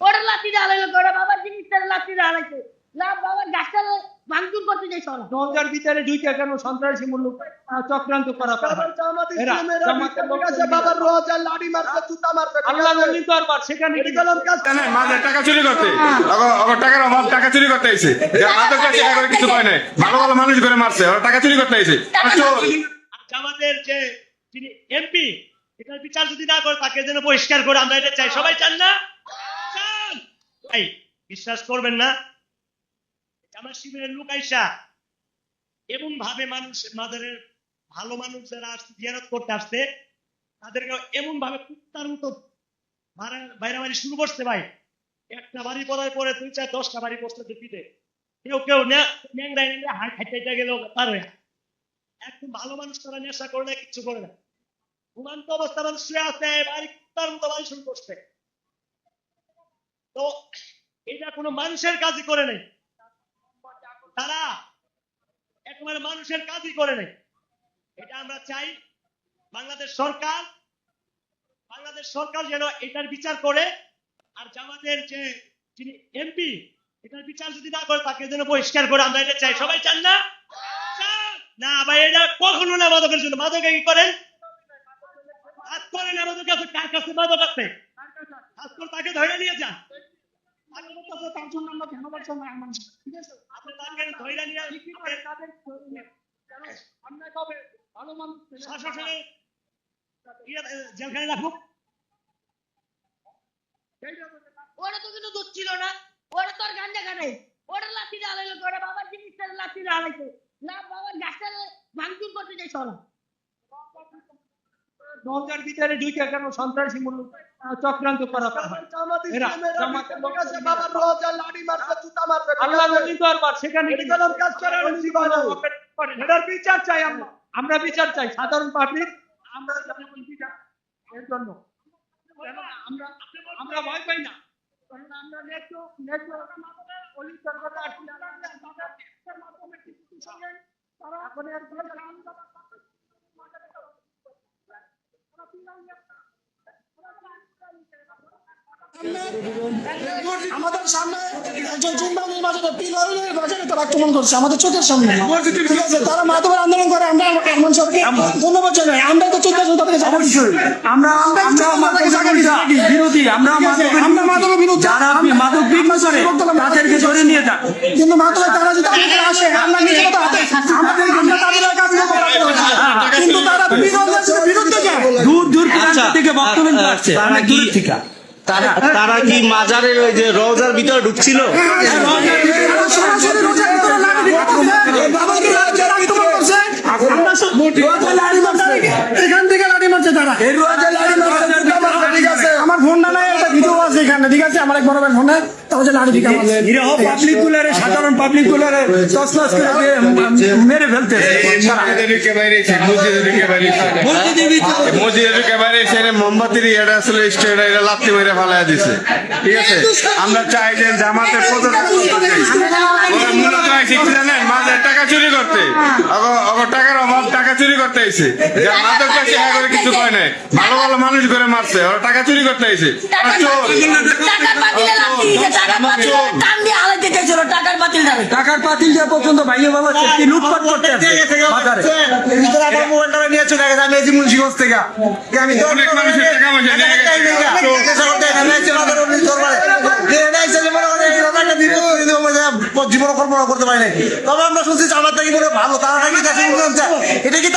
ওরা লাঠি ঢালাইলো করে বাবার জিনিসটার লাঠি ঢালাইছে না বাবার গাছটা ভাঙচুর করতে চাইছে ওরা দরজার ভিতরে ঢুকে কেন সন্ত্রাসী মূলক চক্রান্ত করা বাবার রোজা লাড়ি মারবে জুতা মারবে আল্লাহ নবীর দরবার সেখানে মাঝে টাকা চুরি করতে টাকার অভাব টাকা চুরি করতে আইছে মাদক কিছু কয় নাই ভালো ভালো মানুষ করে মারছে ওরা টাকা চুরি করতে আইছে আমাদের যে যিনি এমপি এটার বিচার যদি না করে তাকে যেন বহিষ্কার করে আমরা এটা চাই সবাই চান না চান ভাই বিশ্বাস করবেন না আমার শিবিরের লোক আইসা এমন ভাবে মানুষ মাদারের ভালো মানুষ যারা আসছে জিয়ারত করতে আসছে তাদেরকে এমন ভাবে কুত্তার মতো বাইরাবাড়ি শুরু করছে ভাই একটা বাড়ি পড়ার পরে 2-4-10টা বাড়ি বসতে পিঠে কেউ কেউ ন্যাংরাই ন্যাংরা হাইটা গেল তার হয়ে একদম ভালো মানুষ তারা নেশা করে না কিচ্ছু করে না ঘুমান্ত অবস্থা মানুষ শুয়ে আছে বাড়ি কুত্তার মতো বাড়ি শুরু করছে তো এটা কোনো মানুষের কাজই করে নেই তারা একেবারে মানুষের কাজই করে নেই এটা আমরা চাই বাংলাদেশ সরকার যেন এটার বিচার করে আর জামাতের যে যিনি এমপি এটার বিচার যদি না করে তাকে যেন বহিষ্কার করে আমরা এটা চাই সবাই চান না না ভাই এটা কখনো না মাদকের জন্য মাদক কি করেন হাত করেন আমাদের কাছে কার কাছে মাদক আছে হাত করে তাকে ধরে নিয়ে যান তার জন্য আমরা ধন্যবাদ জানাই আমার ঠিক আছে আপনি তাকে ধরে নিয়ে আমরা কবে ভালো মানুষ শাসনে জেলখানে রাখুক ওরা তো কিন্তু দুধ ছিল না ওরা তো আর গাঞ্জা খানে ওরা লাঠি ঢালাইলো করে বাবার জিনিসটার লাঠি ঢালাইছে না বাবার গাছটা ভাঙচুর করতে চাইছে ওরা দরজার ভিতরে ঢুকে কেন সন্ত্রাসী মূলক চক্রান্ত করা বাবার রোজা লাড়ি মারবে জুতা মারবে আল্লাহ নবীর দরবার সেখানে কাজ করে এটার বিচার চাই আমরা বিচার চাই সাধারণ পাবলিক আমরা বিচার এর জন্য আমরা আমরা ভয় পাই না আমরা আমাদের সামনে একজন জিম্বাবুয়ের বাজারে পিলরের বাজারে তারা আক্রমণ করছে আমাদের চোখের সামনে ঠিক আছে তারা মাদকের আন্দোলন করে আমরা আরমান সরকে ধন্যবাদ জানাই আমরা তো চোখের সামনে তাদেরকে আমরা বিরোধী আমরা মাদকের বিরুদ্ধে যারা মাদক বিক্রি করে তাদেরকে ধরে নিয়ে যান কিন্তু মাদকে তারা যদি আমাদের আসে আমরা নিজের মতো হাতে আমাদের আমরা তাদের কাজ কিন্তু তারা বিরুদ্ধে যায় দূর থেকে বক্তব্য আসছে অনেক দূর থেকে তারা কি মাজারের ওই যে রওজার ভিতরে ঢুকছিল এখান থেকে লাঠি মারছে তারা আমার ফোন না নাই একটা ভিডিও আছে এখানে ঠিক আছে আমার এক বড় ভাই ফোনে তাও যে লাঠি দিকে পাবলিক গুলারে সাধারণ পাবলিক গুলারে তছনছ করে মেরে ফেলতে মোমবাতির এটা আসলে এটা লাত্তি মেরে ফালাই দিছে ঠিক আছে আমরা চাই যে জামাতের মূলত জানেন মাঝে টাকা চুরি করতে টাকার অভাব টাকা চুরি করতে আইছে মাদক করে কিছু কয় নাই ভালো ভালো মানুষ করে মারছে ওরা টাকা চুরি করতে আইছে টাকার পাতিল দেওয়া পর্যন্ত ভাইয়া বাবা লুটপাট করতে নিয়ে চলে গেছে আমি এই মুন্সিগঞ্জ থেকে আমি অনেক মানুষের টাকা জীবন কল্পনা করতে পারি নাই তবে আমরা শুনছি আমার থেকে ভালো তারা নাকি এটা কি